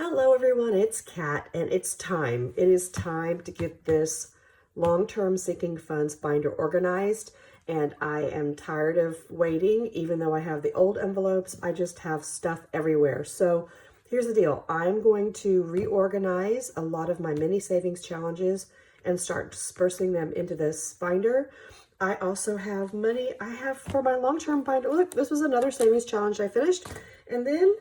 Hello everyone, it's Kat, and it's time. It is time to get this long-term sinking funds binder organized, and I am tired of waiting. Even though I have the old envelopes, I just have stuff everywhere. So here's the deal. I'm going to reorganize a lot of my mini savings challenges and start dispersing them into this binder. I also have money I have for my long-term binder. Look, this was another savings challenge I finished. And then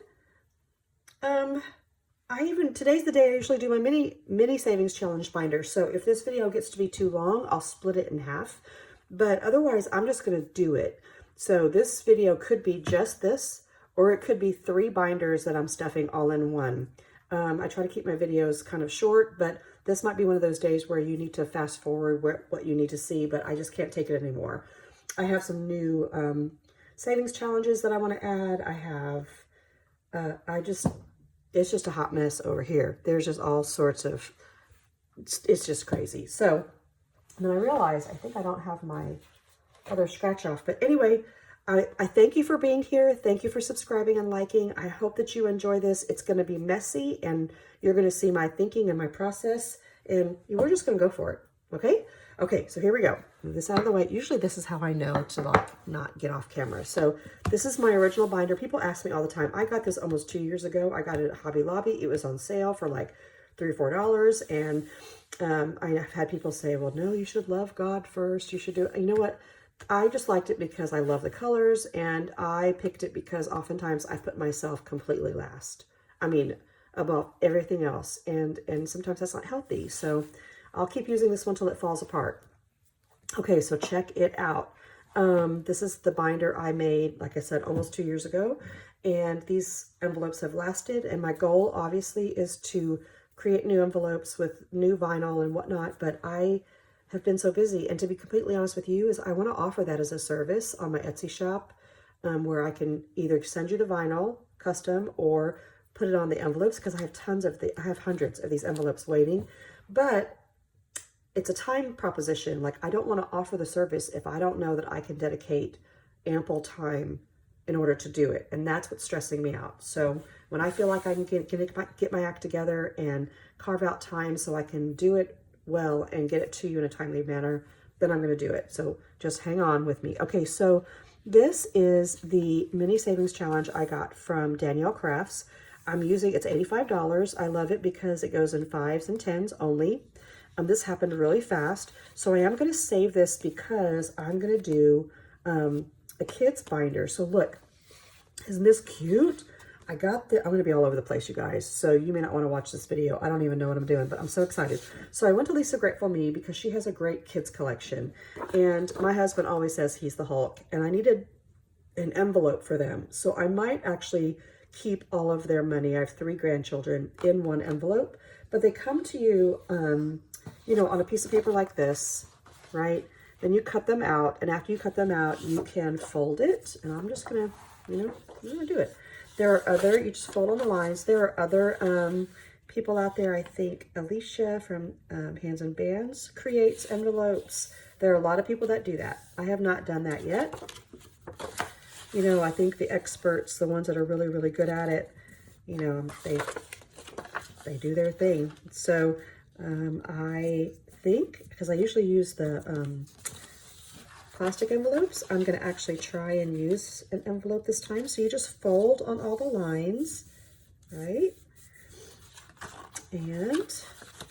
today's the day I usually do my mini savings challenge binder. So if this video gets to be too long, I'll split it in half. But otherwise, I'm just going to do it. So this video could be just this, or it could be 3 binders that I'm stuffing all in one. I try to keep my videos kind of short, but this might be one of those days where you need to fast forward what you need to see, but I just can't take it anymore. I have some new savings challenges that I want to add. I have, it's just a hot mess over here. There's just all sorts of, it's just crazy. So then I realized I think I don't have my other scratch off. But anyway, I thank you for being here. Thank you for subscribing and liking. I hope that you enjoy this. It's going to be messy, and you're going to see my thinking and my process, and we're just going to go for it. Okay? Okay, so here we go. Move this out of the way. Usually this is how I know to not get off camera. So this is my original binder. People ask me all the time. I got this almost 2 years ago. I got it at Hobby Lobby. It was on sale for like $3 or $4. And I've had people say, well, no, you should love God first. You should do it. You know what? I just liked it because I love the colors, and I picked it because oftentimes I put myself completely last. I mean, above everything else. And sometimes that's not healthy. So I'll keep using this one till it falls apart. Okay, so check it out. This is the binder I made, like I said, almost 2 years ago. And these envelopes have lasted. And my goal, obviously, is to create new envelopes with new vinyl and whatnot. But I have been so busy. And to be completely honest with you, is I want to offer that as a service on my Etsy shop, where I can either send you the vinyl custom or put it on the envelopes, because I have hundreds of these envelopes waiting. But it's a time proposition. Like, I don't want to offer the service if I don't know that I can dedicate ample time in order to do it. And that's what's stressing me out. So when I feel like I can get my act together and carve out time so I can do it well and get it to you in a timely manner, then I'm going to do it. So just hang on with me. Okay, so this is the mini savings challenge I got from Danielle Crafts. It's $85. I love it because it goes in 5s and 10s only. This happened really fast. So I am going to save this because I'm going to do a kid's binder. So look, isn't this cute? I'm going to be all over the place, you guys. So you may not want to watch this video. I don't even know what I'm doing, but I'm so excited. So I went to Lisa Grateful Me because she has a great kids collection. And my husband always says he's the Hulk. And I needed an envelope for them. So I might actually keep all of their money. I have 3 grandchildren in one envelope. But they come to you, you know, on a piece of paper like this, right? Then you cut them out. And after you cut them out, you can fold it. And I'm just going to, I'm going to do it. You just fold on the lines. There are other people out there. I think Alicia from Hands and Bands creates envelopes. There are a lot of people that do that. I have not done that yet. You know, I think the experts, the ones that are really, really good at it, you know, they do their thing. So I think, because I usually use the plastic envelopes, I'm going to actually try and use an envelope this time. So you just fold on all the lines, right? And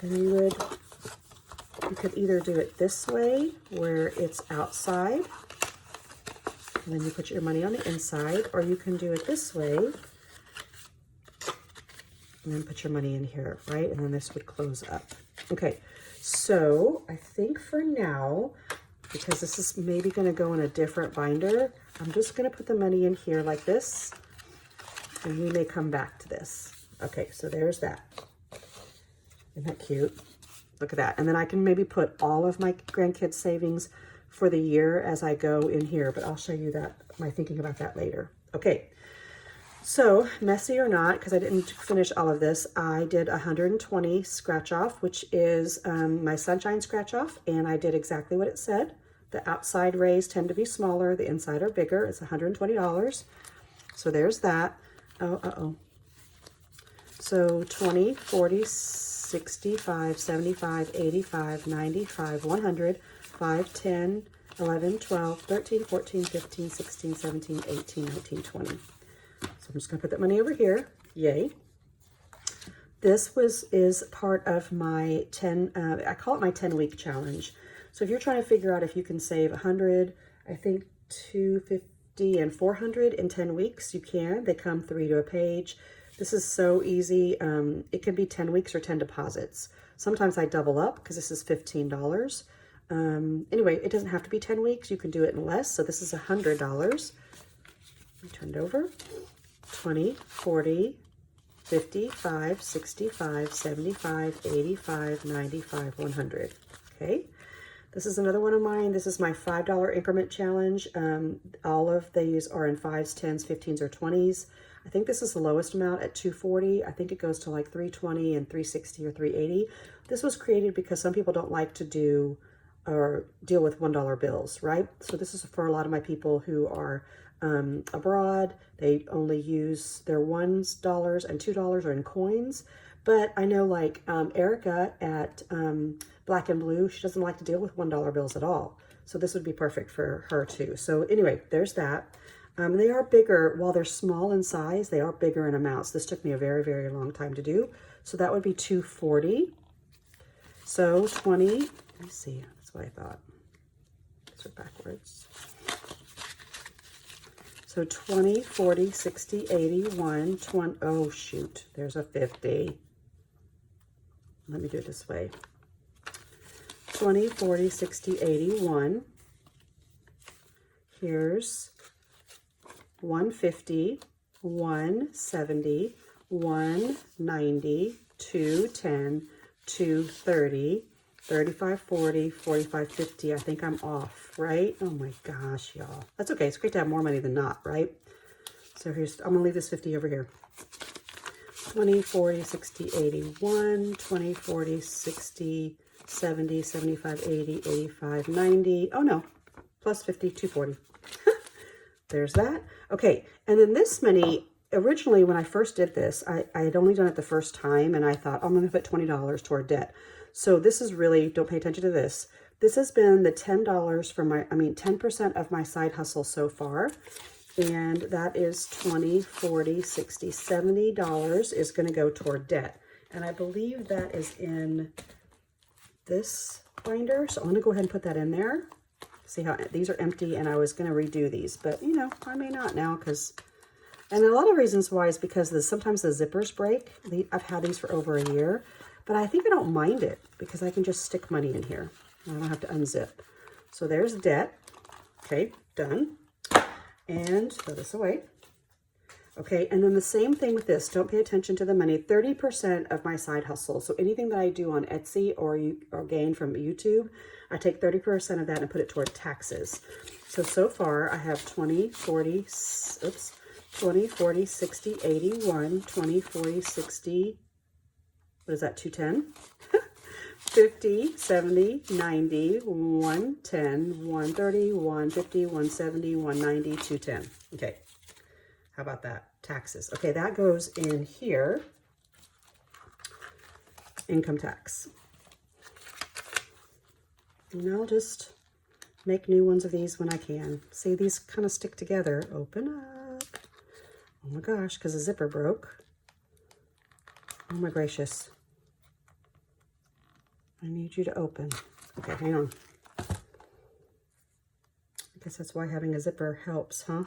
then you could either do it this way where it's outside, and then you put your money on the inside, or you can do it this way and then put your money in here, right? And then this would close up. Okay, so I think for now, because this is maybe going to go in a different binder, I'm just going to put the money in here like this, and we may come back to this. Okay, so there's that. Isn't that cute? Look at that. And then I can maybe put all of my grandkids' savings for the year as I go in here, but I'll show you my thinking about that later. Okay, so messy or not, because I didn't finish all of this, I did 120 scratch off, which is my sunshine scratch off, and I did exactly what it said. The outside rays tend to be smaller, the inside are bigger. It's $120. So there's that. So 20, 40, 65, 75, 85, 95, 100, 5, 10, 11, 12, 13, 14, 15, 16, 17, 18, 19, 20. So I'm just going to put that money over here. Yay. This is part of my 10, I call it my 10-week challenge. So if you're trying to figure out if you can save 100, I think 250 and 400 in 10 weeks, you can. They come 3 to a page. This is so easy. It can be 10 weeks or 10 deposits. Sometimes I double up because this is $15. Anyway, it doesn't have to be 10 weeks. You can do it in less. So this is $100. Let me turn it over. 20, 40, 55, 65, 75, 85, 95, 100. Okay. This is another one of mine. This is my $5 increment challenge. All of these are in 5s, 10s, 15s, or 20s. I think this is the lowest amount at $240. I think it goes to like $320 and $360 or $380. This was created because some people don't like to do or deal with $1 bills, right? So this is for a lot of my people who are abroad. They only use their $1 and $2 or in coins. But I know like Erica at Black and Blue, she doesn't like to deal with $1 bills at all. So this would be perfect for her too. So anyway, there's that. They are bigger, while they're small in size, they are bigger in amounts. This took me a very, very long time to do. So that would be $240. So 20, let me see, that's what I thought. These are backwards. So 20, 40, 60, 80, 1, 20, oh shoot, there's a 50. Let me do it this way. 20, 40, 60, 80, 1. Here's 150, 170, 190, 210, 230, 35, 40, 45, 50. I think I'm off, right? Oh my gosh, y'all. That's okay. It's great to have more money than not, right? So here's, I'm gonna leave this 50 over here. 20, 40, 60, 81, 20, 40, 60, 70, 75, 80, 85, 90. Oh no, plus 50, 240. There's that. Okay, and then this many, originally when I first did this, I had only done it the first time, and I thought, I'm going to put $20 toward debt. So this is really, don't pay attention to this. This has been the $10 for my, 10% of my side hustle so far. And that is 20, 40, 60, $70 is going to go toward debt. And I believe that is in this binder. So I'm going to go ahead and put that in there. See how these are empty, and I was going to redo these, but you know, I may not now because, and a lot of reasons why is because sometimes the zippers break. I've had these for over a year, but I think I don't mind it because I can just stick money in here. I don't have to unzip. So there's debt. Okay, done. And throw this away. Okay, and then the same thing with this. Don't pay attention to the money. 30% of my side hustle. So anything that I do on Etsy or gain from YouTube, I take 30% of that and put it toward taxes. So far I have 20, 40, 60, 81, 20, 40, 60, what is that, 210? 50, 70, 90, 110, 130, 150, 170, 190, 210. Okay. How about that? Taxes. Okay, that goes in here. Income tax. And I'll just make new ones of these when I can. See, these kind of stick together. Open up. Oh my gosh, because the zipper broke. Oh my gracious. I need you to open. Okay, hang on. I guess that's why having a zipper helps, huh?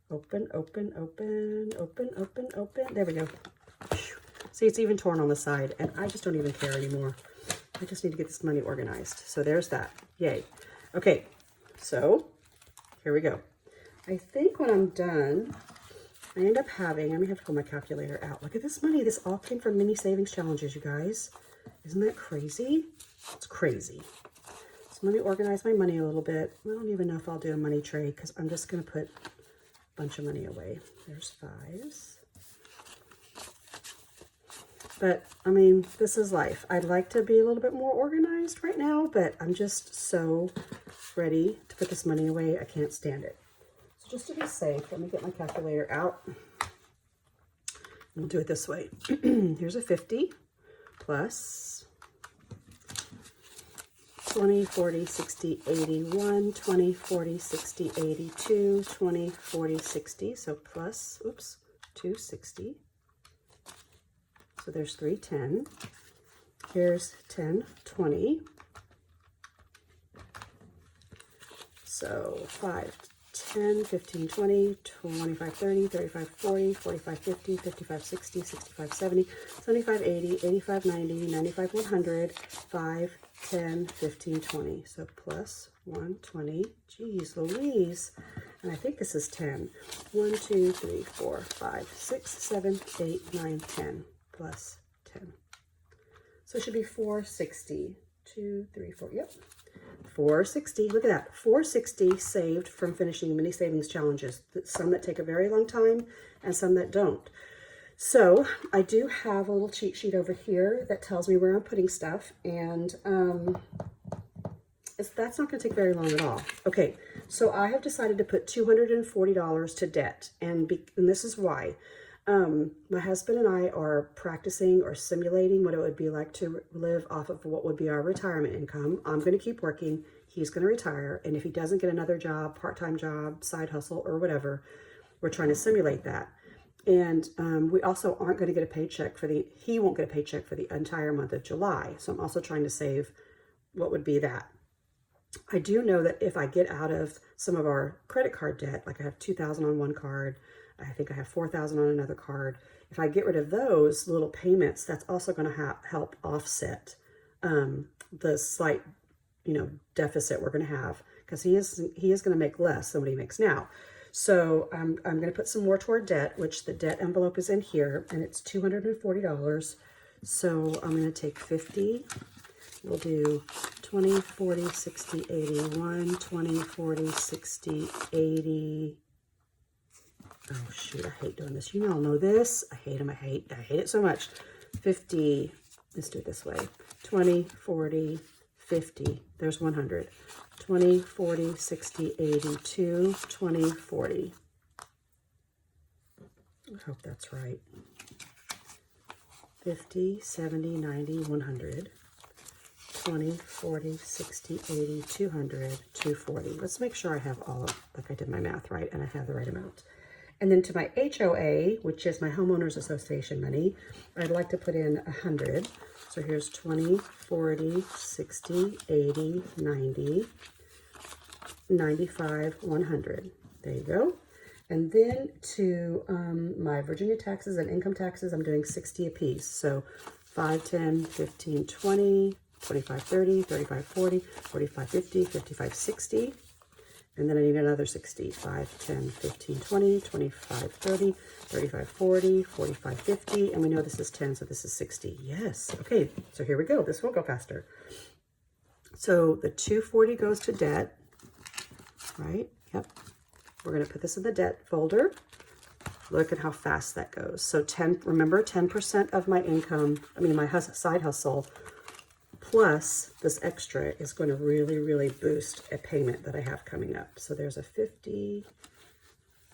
Open, open, open, open, open, open. There we go. See, it's even torn on the side, and I just don't even care anymore. I just need to get this money organized. So there's that. Yay. Okay, so here we go. I think when I'm done, I end up having, I may have to pull my calculator out. Look at this money. This all came from mini savings challenges, you guys. Isn't that crazy? It's crazy. So let me organize my money a little bit. I don't even know if I'll do a money tray because I'm just going to put bunch of money away. There's 5s. But I mean, this is life. I'd like to be a little bit more organized right now, but I'm just so ready to put this money away. I can't stand it. So just to be safe, let me get my calculator out. We'll do it this way. Here's a 50 plus 20, 40, 60, 81, 20, 40, 60, 82, 20, 40, 60. So plus, oops, 260. So there's 310. Here's 10, 20. So 5, 10, 15, 20, 25, 30, 35, 40, 45, 50, 55, 60, 65, 70, 75, 80, 85, 90, 95, 100, 5, 10, 15, 20. So plus 120. Geez Louise. And I think this is 10. 1, 2, 3, 4, 5, 6, 7, 8, 9, 10. Plus 10. So it should be 460. 2, 3, 4. Yep. 460. Look at that. 460 saved from finishing mini savings challenges. Some that take a very long time and some that don't. So I do have a little cheat sheet over here that tells me where I'm putting stuff, and that's not going to take very long at all. Okay, so I have decided to put $240 to debt, and this is why. My husband and I are practicing or simulating what it would be like to live off of what would be our retirement income. I'm going to keep working. He's going to retire. And if he doesn't get another job, part-time job, side hustle, or whatever, we're trying to simulate that. And we also aren't going to get a paycheck he won't get a paycheck for the entire month of July. So I'm also trying to save what would be that. I do know that if I get out of some of our credit card debt, like I have $2,000 on one card, I think I have $4,000 on another card. If I get rid of those little payments, that's also going to help offset the slight, deficit we're going to have, because he is going to make less than what he makes now. So I'm going to put some more toward debt, which the debt envelope is in here, and it's $240. So I'm going to take 50. We'll do 20, 40, 60, 81, 20, 40, 60, 80. Oh shoot, I hate doing this. You all know this. I hate them. I hate it so much. 50. Let's do it this way. 20, 40, 50. There's 100. 20, 40, 60, 82, 20, 40. I hope that's right. 50, 70, 90, 100. 20, 40, 60, 80, 200, 240. Let's make sure I have all of, like I did my math right, and I have the right amount. And then to my HOA, which is my homeowners association money, I'd like to put in 100. So here's 20, 40, 60, 80, 90, 95, 100. There you go. And then to my Virginia taxes and income taxes, I'm doing 60 apiece. So 5, 10, 15, 20, 25, 30, 35, 40, 45, 50, 55, 60. And then I need another 60. 5, 10, 15, 20, 25, 30, 35, 40, 45, 50. And we know this is 10, so this is 60. Yes. Okay, so here we go. This will go faster. So the 240 goes to debt, right? Yep. We're going to put this in the debt folder. Look at how fast that goes. So remember 10% of my income, my side hustle, plus this extra is going to really, really boost a payment that I have coming up. So there's a 50.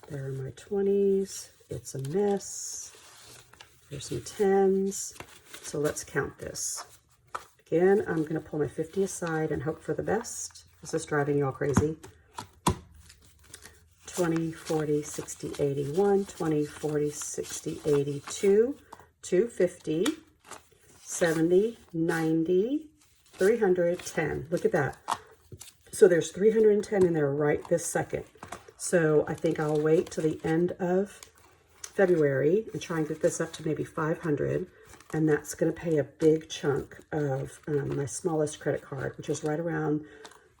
There are my 20s. It's a mess. There's some 10s. So let's count this. Again, I'm going to pull my 50 aside and hope for the best. This is driving you all crazy. 20, 40, 60, 81, 20, 40, 60, 82, 250, 70, 90, 310. Look at that. So there's 310 in there right this second. So I think I'll wait till the end of February and try and get this up to maybe 500. And that's going to pay a big chunk of my smallest credit card, which is right around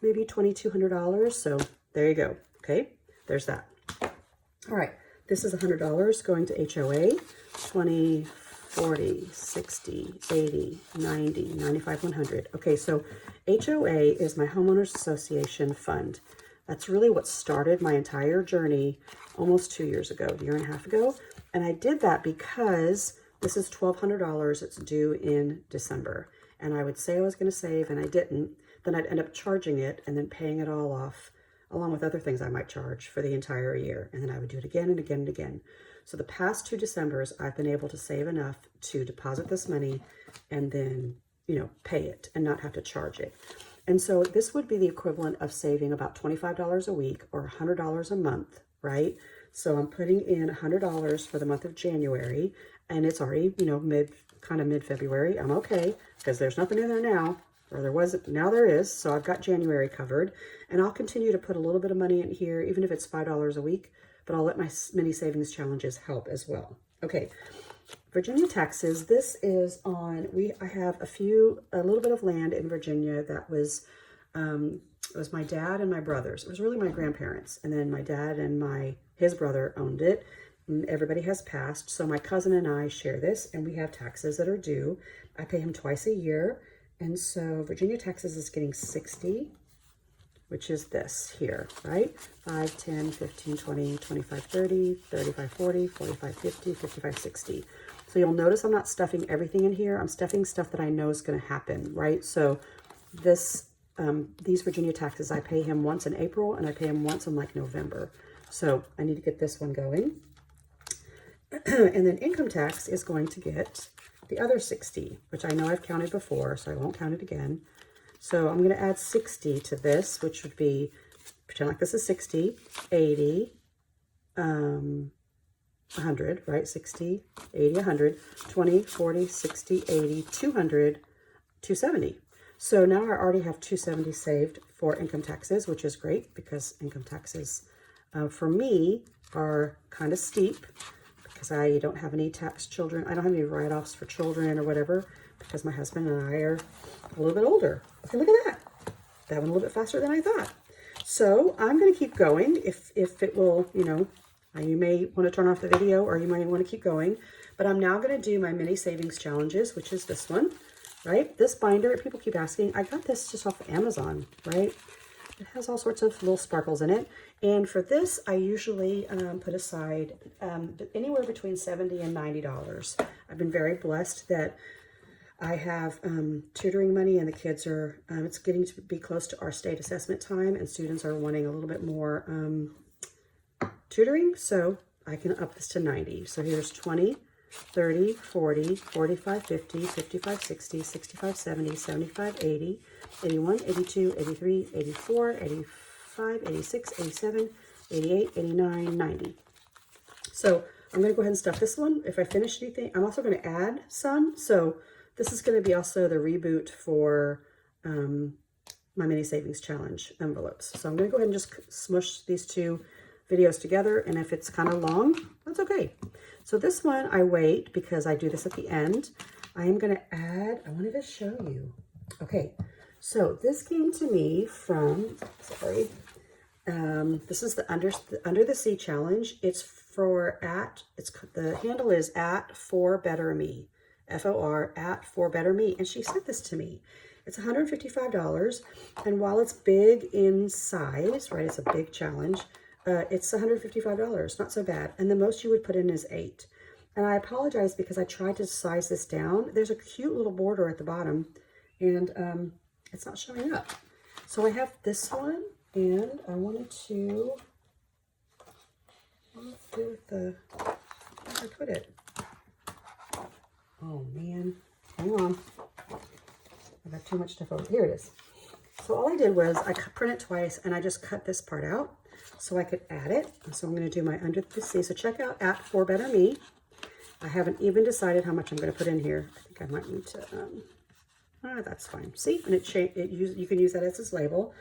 maybe $2,200. So there you go. Okay, there's that. All right, this is $100 going to HOA. 20, 40, 60, 80, 90, 95, 100. Okay, so HOA is my homeowners association fund. That's really what started my entire journey almost 2 years ago, a year and a half ago. And I did that because this is $1,200. It's due in December. And I would say I was going to save, and I didn't. Then I'd end up charging it and then paying it all off along with other things I might charge for the entire year. And then I would do it again and again and again. So the past 2 Decembers, I've been able to save enough to deposit this money and then, you know, pay it and not have to charge it. And so this would be the equivalent of saving about $25 a week or $100 a month, right? So I'm putting in $100 for the month of January, and it's already, you know, mid-February. I'm okay because there's nothing in there now, or there wasn't, now there is. So I've got January covered, and I'll continue to put a little bit of money in here, even if it's $5 a week, but I'll let my mini savings challenges help as well. Okay, Virginia taxes. This is on, I have a little bit of land in Virginia that was, it was my dad and my brother's. It was really my grandparents. And then my dad and his brother owned it. And everybody has passed. So my cousin and I share this, and we have taxes that are due. I pay him twice a year. And so Virginia taxes is getting 60, which is this here, right? 5, 10, 15, 20, 25, 30, 35, 40, 45, 50, 55, 60. So you'll notice I'm not stuffing everything in here. I'm stuffing stuff that I know is going to happen, right? So these Virginia taxes, I pay him once in April, and I pay him once in like November. So I need to get this one going. And then income tax is going to get the other 60, which I know I've counted before, so I won't count it again. So I'm going to add 60 to this, which would be, pretend like this is 60, 80, 100, right? 60, 80, 100, 20, 40, 60, 80, 200, 270. So now I already have 270 saved for income taxes, which is great because income taxes for me are kind of steep because I don't have any tax children. I don't have any write-offs for children or whatever because my husband and I are a little bit older. Okay, look at that. That went a little bit faster than I thought. So I'm going to keep going if it will, you know, you may want to turn off the video or you might want to keep going. But I'm now going to do my mini savings challenges, which is this one, right? This binder, people keep asking, I got this just off of Amazon, right? It has all sorts of little sparkles in it. And for this, I usually put aside anywhere between $70 and $90. I've been very blessed that I have tutoring money, and the kids are, it's getting to be close to our state assessment time, and students are wanting a little bit more tutoring, so I can up this to 90. So here's 20, 30, 40, 45, 50, 55, 60, 65, 70, 75, 80, 81, 82, 83, 84, 85, 86, 87, 88, 89, 90. So I'm going to go ahead and stuff this one. If I finish anything, I'm also going to add some. So this is going to be also the reboot for my mini savings challenge envelopes. So I'm going to go ahead and just smush these two videos together, and if it's kind of long, that's okay. So this one I wait because I do this at the end. I am going to add, I wanted to show you. Okay, so this came to me from, this is the Under the Sea challenge. It's the handle is @4betterme, FOR @4betterme, and she sent this to me. It's $155, and while it's big in size, right, it's a big challenge, it's $155, not so bad. And the most you would put in is 8. And I apologize because I tried to size this down. There's a cute little border at the bottom, and it's not showing up. So I have this one, and I wanted to, let's do with the, where did I put it? Oh man, hang on. I got too much stuff over. Here it is. So all I did was I print it twice, and I just cut this part out so I could add it. And so I'm going to do my Under the Sea. So check out @4betterme. I haven't even decided how much I'm going to put in here. I think I might need to, that's fine. See, and you can use that as its label.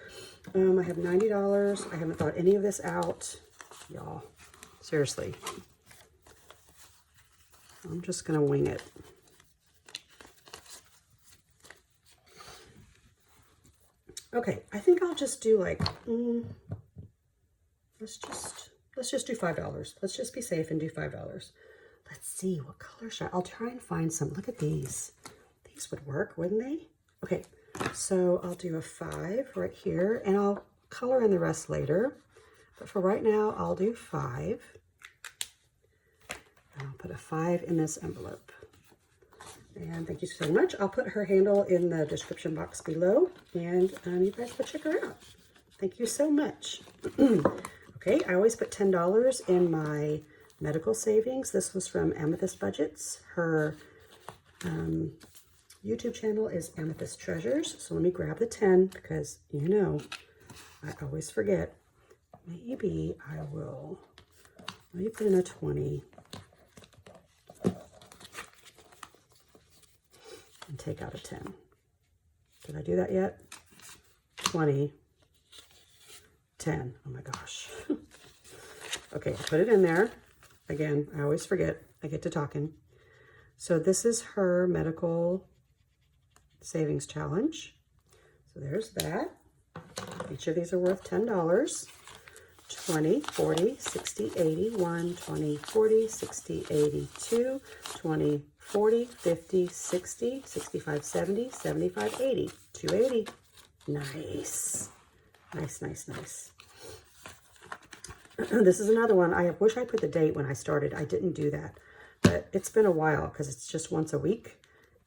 I have $90. I haven't thought any of this out, y'all. Seriously. I'm just going to wing it. Okay, I think I'll just do like, let's just do $5. Let's just be safe and do $5. Let's see, what color should I'll try and find some. Look at these. These would work, wouldn't they? Okay, so I'll do a 5 right here, and I'll color in the rest later. But for right now, I'll do 5. And I'll put a 5 in this envelope. And thank you so much. I'll put her handle in the description box below, and you guys will check her out. Thank you so much. Okay, I always put $10 in my medical savings. This was from Amethyst Budgets. Her YouTube channel is Amethyst Treasures. So let me grab the 10 because, you know, I always forget. Maybe I will, let me put in a 20 and take out a 10. Did I do that yet? 20, 10. Oh my gosh. Okay, I put it in there. Again, I always forget. I get to talking. So this is her medical savings challenge. So there's that. Each of these are worth $10. 20, 40, 60, 80, 1, 20, 40, 60, 82, 20, 40, 50, 60, 65, 70, 75, 80, 280. Nice. Nice, nice, nice. This is another one. I wish I put the date when I started. I didn't do that, but it's been a while because it's just once a week,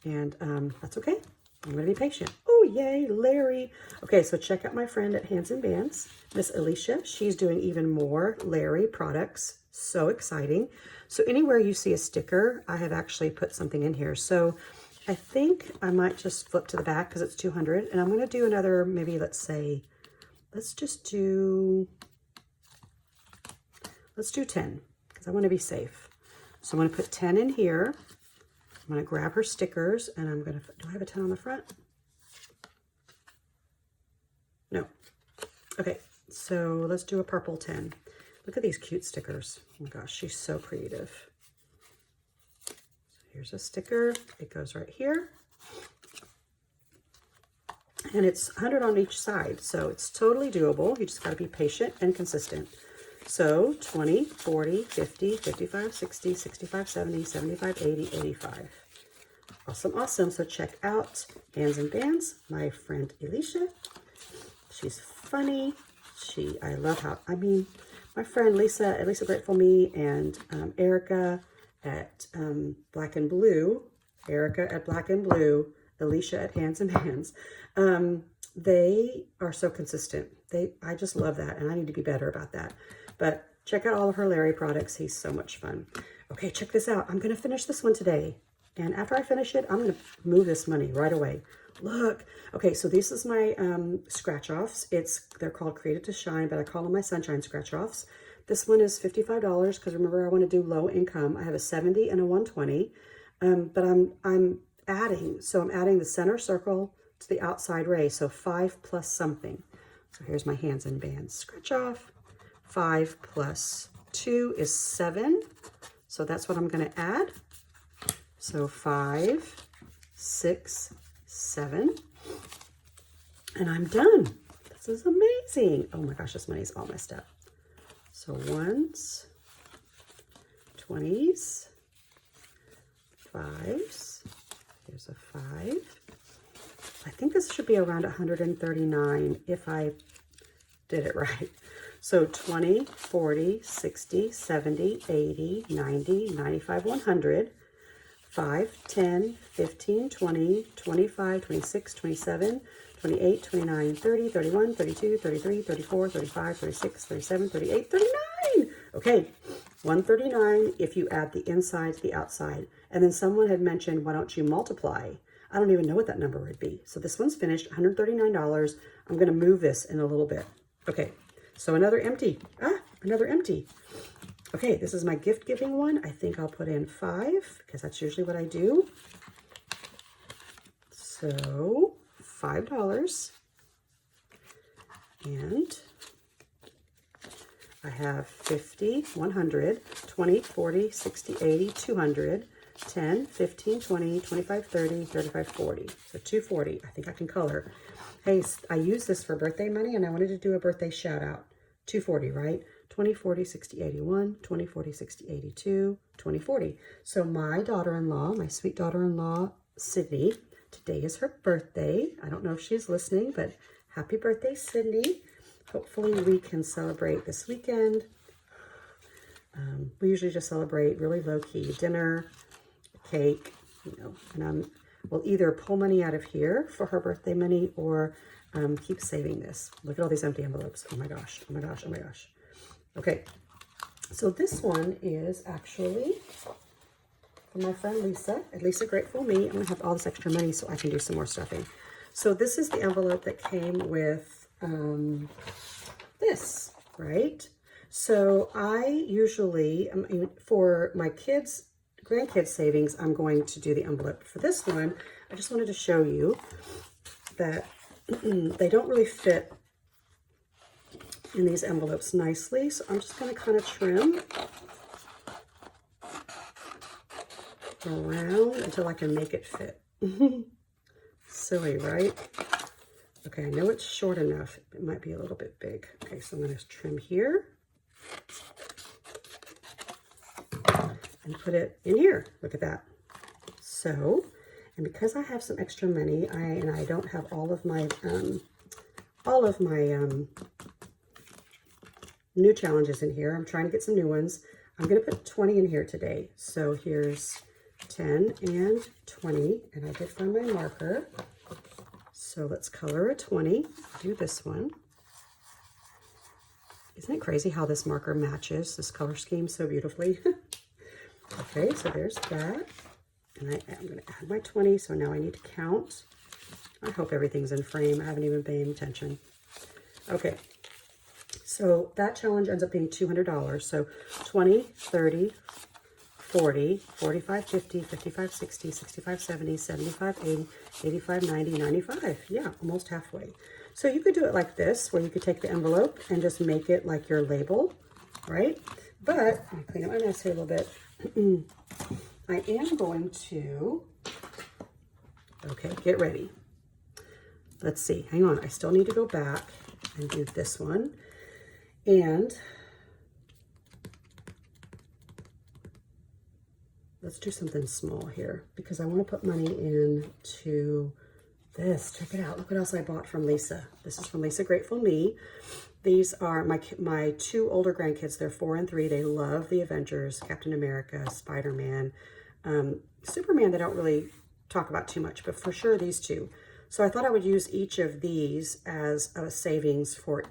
and that's okay. I'm going to be patient. Oh, yay, Larry. Okay, so check out my friend at Hands and Bands, Miss Alicia. She's doing even more Larry products. So exciting. So anywhere you see a sticker, I have actually put something in here. So I think I might just flip to the back because it's 200. And I'm going to do another, maybe let's do 10 because I want to be safe. So I'm going to put 10 in here. I'm going to grab her stickers and I'm going to, do I have a 10 on the front? No. Okay, so let's do a purple 10. Look at these cute stickers. Oh my gosh, she's so creative. So here's a sticker. It goes right here. And it's 100 on each side, so it's totally doable. You just got to be patient and consistent. So 20, 40, 50, 55, 60, 65, 70, 75, 80, 85. Awesome, awesome. So check out Hands and Bands, my friend Alicia. She's funny. I love how, my friend Lisa at Lisa Grateful Me and Erica at Black and Blue, Alicia at Hands and Bands. They are so consistent. I just love that, and I need to be better about that. But check out all of her Larry products. He's so much fun. Okay, check this out. I'm going to finish this one today. And after I finish it, I'm going to move this money right away. Look. Okay, so this is my scratch-offs. They're called Created to Shine, but I call them my Sunshine scratch-offs. This one is $55 because remember I want to do low income. I have a 70 and a 120. But I'm adding the center circle to the outside ray. So 5 plus something. So here's my Hands and Bands scratch-off. 5 plus 2 is 7. So that's what I'm going to add. So 5, 6, 7. And I'm done. This is amazing. Oh my gosh, this money's all messed up. So 1s, 20s, 5s. Here's a 5. I think this should be around 139 if I did it right. So 20, 40, 60, 70, 80, 90, 95, 100, 5, 10, 15, 20, 25, 26, 27, 28, 29, 30, 31, 32, 33, 34, 35, 36, 37, 38, 39. Okay, 139 if you add the inside to the outside. And then someone had mentioned, why don't you multiply? I don't even know what that number would be. So this one's finished, $139. I'm going to move this in a little bit. Okay, so another empty. Another empty. Okay, this is my gift giving one. I think I'll put in 5 because that's usually what I do. So $5. And I have 50, 100, 20, 40, 60, 80, 200, 10, 15, 20, 25, 30, 35, 40. So 240. I think I can color. Hey, I use this for birthday money and I wanted to do a birthday shout out. 240, right? 20, 40, 60, 81, 20, 40, 60, 82, 20, 40. So my daughter-in-law, my sweet daughter-in-law, Sydney, today is her birthday. I don't know if she's listening, but happy birthday, Sydney. Hopefully we can celebrate this weekend. We usually just celebrate really low-key dinner, cake, and we'll either pull money out of here for her birthday money, or keep saving this. Look at all these empty envelopes. Oh my gosh, oh my gosh, oh my gosh. Okay, so this one is actually from my friend Lisa, at Lisa Grateful Me. I'm gonna have all this extra money so I can do some more stuffing. So this is the envelope that came with this, right? So I usually, for my grandkids savings, I'm going to do the envelope. For this one, I just wanted to show you that they don't really fit in these envelopes nicely. So I'm just going to kind of trim around until I can make it fit. Silly, right? Okay, I know it's short enough. It might be a little bit big. Okay, so I'm going to trim here and put it in here. Look at that. So, and because I have some extra money, I don't have all of my new challenges in here. I'm trying to get some new ones. I'm going to put 20 in here today. So here's 10 and 20, and I did find my marker. So let's color a 20. Do this one. Isn't it crazy how this marker matches this color scheme so beautifully? Okay, so there's that. And I'm going to add my 20, so now I need to count. I hope everything's in frame. I haven't even paid attention. Okay, so that challenge ends up being $200. So 20, 30, 40, 45, 50, 55, 60, 65, 70, 75, 80, 85, 90, 95. Yeah, almost halfway. So you could do it like this, where you could take the envelope and just make it like your label, right? But, let me clean up my mess here a little bit. I am going to, okay, get ready. Let's see, hang on. I still need to go back and do this one. And let's do something small here because I want to put money into this. Check it out. Look what else I bought from Lisa. This is from Lisa Grateful Me. These are my two older grandkids. They're 4 and 3. They love the Avengers, Captain America, Spider-Man, Superman. They don't really talk about too much, but for sure these two. So I thought I would use each of these as a savings for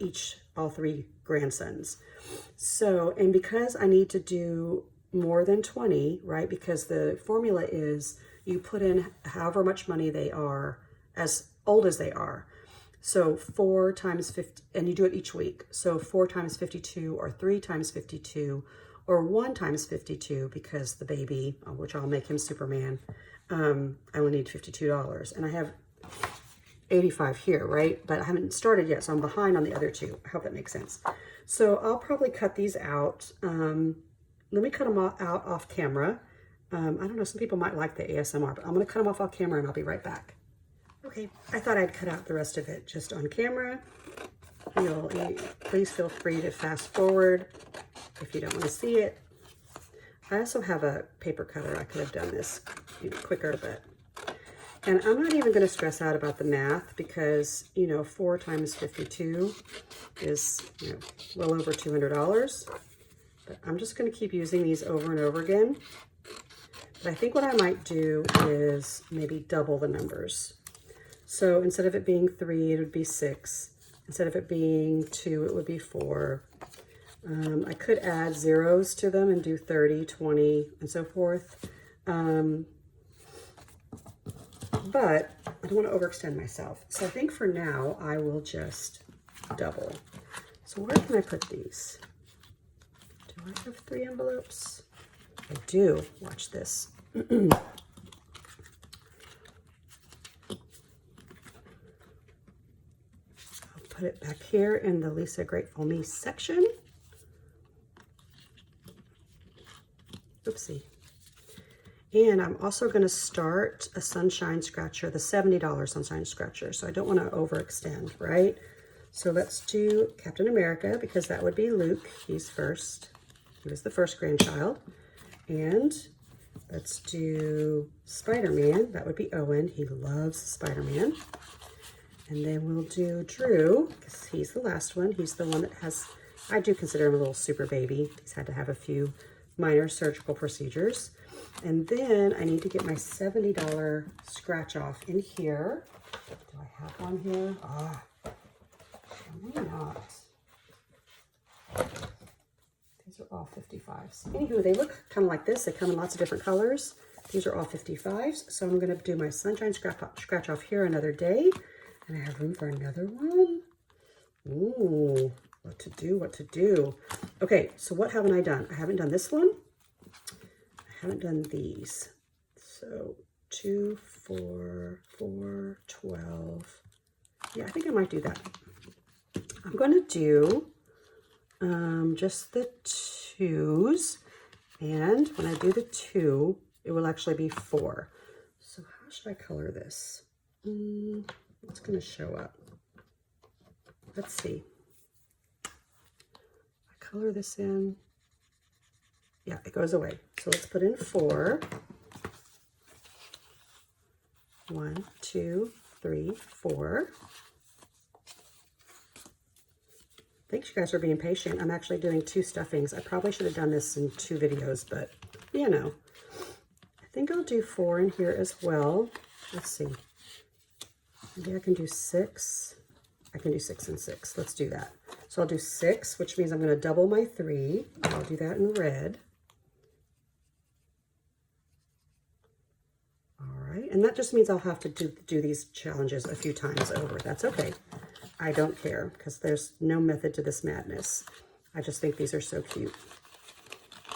all 3 grandsons. So, and because I need to do more than 20, right? Because the formula is you put in however much money they are, as old as they are. So 4 times 50, and you do it each week. So 4 times 52, or 3 times 52, or 1 times 52, because the baby, which I'll make him Superman, I only need $52. And I have 85 here, right? But I haven't started yet, so I'm behind on the other 2. I hope that makes sense. So I'll probably cut these out. Let me cut them out off camera. I don't know, some people might like the ASMR, but I'm going to cut them off camera and I'll be right back. Okay, I thought I'd cut out the rest of it just on camera. Please feel free to fast forward if you don't want to see it. I also have a paper cutter. I could have done this quicker, and I'm not even going to stress out about the math because, 4 times 52 is, well over $200. But I'm just going to keep using these over and over again. But I think what I might do is maybe double the numbers. So instead of it being 3, it would be 6. Instead of it being 2, it would be 4. I could add zeros to them and do 30, 20, and so forth. But I don't want to overextend myself. So I think for now, I will just double. So where can I put these? Do I have 3 envelopes? I do. Watch this. Put it back here in the Lisa Grateful Me section. Oopsie. And I'm also going to start a sunshine scratcher, the $70 sunshine scratcher. So I don't want to overextend, right? So let's do Captain America because that would be Luke. He's first. He was the first grandchild. And let's do Spider-Man. That would be Owen. He loves Spider-Man. And then we'll do Drew, because he's the last one. He's the one that has, I do consider him a little super baby. He's had to have a few minor surgical procedures. And then I need to get my $70 scratch off in here. Do I have one here? Why not? These are all 55s. Anywho, they look kind of like this. They come in lots of different colors. These are all 55s. So I'm going to do my sunshine scratch off here another day. And I have room for another one. Ooh, what to do, what to do. Okay, so what haven't I done? I haven't done this one. I haven't done these. So 2, 4, 4, 12. Yeah, I think I might do that. I'm going to do just the 2s. And when I do the 2, it will actually be 4. So how should I color this? What's going to show up? Let's see. I color this in. Yeah, it goes away. So let's put in 4. 1, 2, 3, 4. Thanks, you guys, for being patient. I'm actually doing 2 stuffings. I probably should have done this in 2 videos, but you know. I think I'll do 4 in here as well. Let's see. Maybe I can do 6. I can do 6 and 6. Let's do that. So I'll do 6, which means I'm going to double my 3. I'll do that in red. All right. And that just means I'll have to do these challenges a few times over. That's okay. I don't care because there's no method to this madness. I just think these are so cute.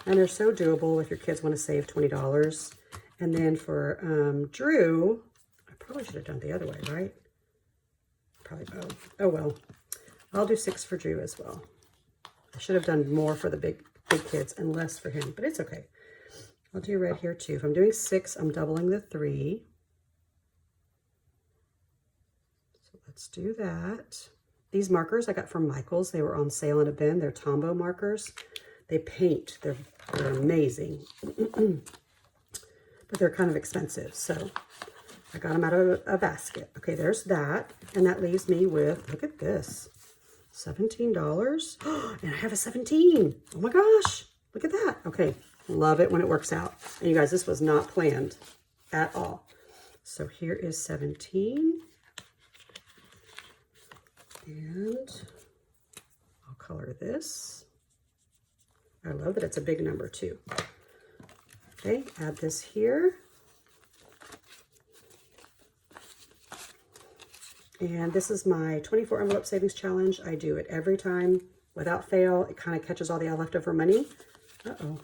And they're so doable if your kids want to save $20. And then for Drew, I probably should have done it the other way, right? Probably both. Oh, well. I'll do 6 for Drew as well. I should have done more for the big kids and less for him, but it's okay. I'll do red here too. If I'm doing 6, I'm doubling the 3. So let's do that. These markers I got from Michael's. They were on sale in a bin. They're Tombow markers. They paint. They're amazing. But they're kind of expensive, so I got them out of a basket. Okay, there's that. And that leaves me with, look at this, $17. And I have a 17. Oh my gosh, look at that. Okay, love it when it works out. And you guys, this was not planned at all. So here is 17. And I'll color this. I love that it's a big number too. Okay, add this here. And this is my 24 envelope savings challenge. I do it every time without fail. It kind of catches all the leftover money. Uh-oh.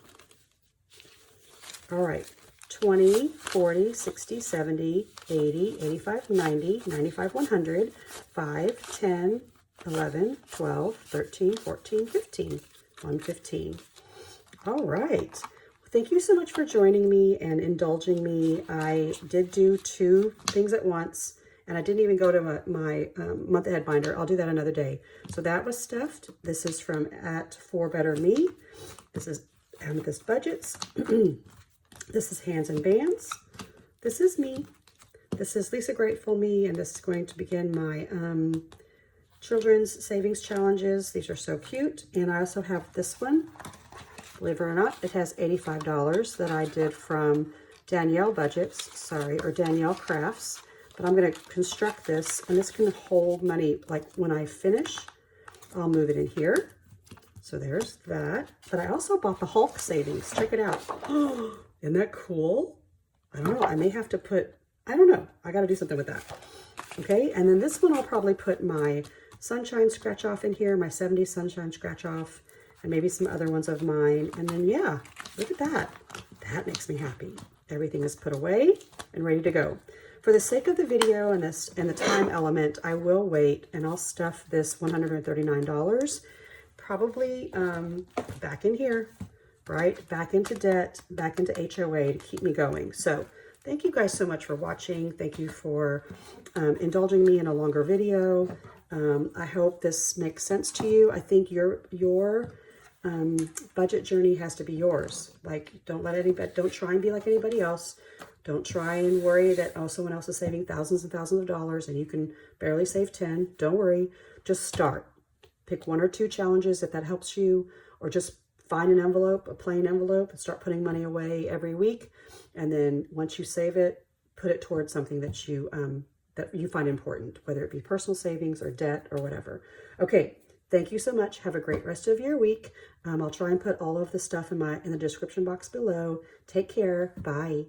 All right. 20, 40, 60, 70, 80, 85, 90, 95, 100, 5, 10, 11, 12, 13, 14, 15. 115. All right. Thank you so much for joining me and indulging me. I did do 2 things at once, and I didn't even go to my month ahead binder. I'll do that another day. So that was stuffed. This is from @4BetterMe. This is Amethyst Budgets. This is Hands and Bands. This is me. This is Lisa Grateful Me, and this is going to begin my children's savings challenges. These are so cute. And I also have this one. Believe it or not, it has $85 that I did from Danielle Budgets, or Danielle Crafts. But I'm going to construct this, and this can hold money. Like when I finish, I'll move it in here. So there's that. But I also bought the Hulk savings. Check it out. Isn't that cool? I don't know. I may have to put, I don't know. I got to do something with that. Okay, and then this one I'll probably put my Sunshine Scratch Off in here, my 70s Sunshine Scratch Off, and maybe some other ones of mine. And then, yeah, look at that. That makes me happy. Everything is put away and ready to go. For the sake of the video and the time element, I will wait and I'll stuff this $139 probably back in here, right? Back into debt, back into HOA to keep me going. So thank you guys so much for watching. Thank you for indulging me in a longer video. I hope this makes sense to you. I think your budget journey has to be yours. Like, don't try and be like anybody else. Don't try and worry that, oh, someone else is saving thousands and thousands of dollars and you can barely save 10. Don't worry. Just start. Pick 1 or 2 challenges if that helps you, or just find an envelope, a plain envelope, and start putting money away every week. And then once you save it, put it towards something that you that you find important, whether it be personal savings or debt or whatever. Okay, thank you so much. Have a great rest of your week. I'll try and put all of the stuff in the description box below. Take care. Bye.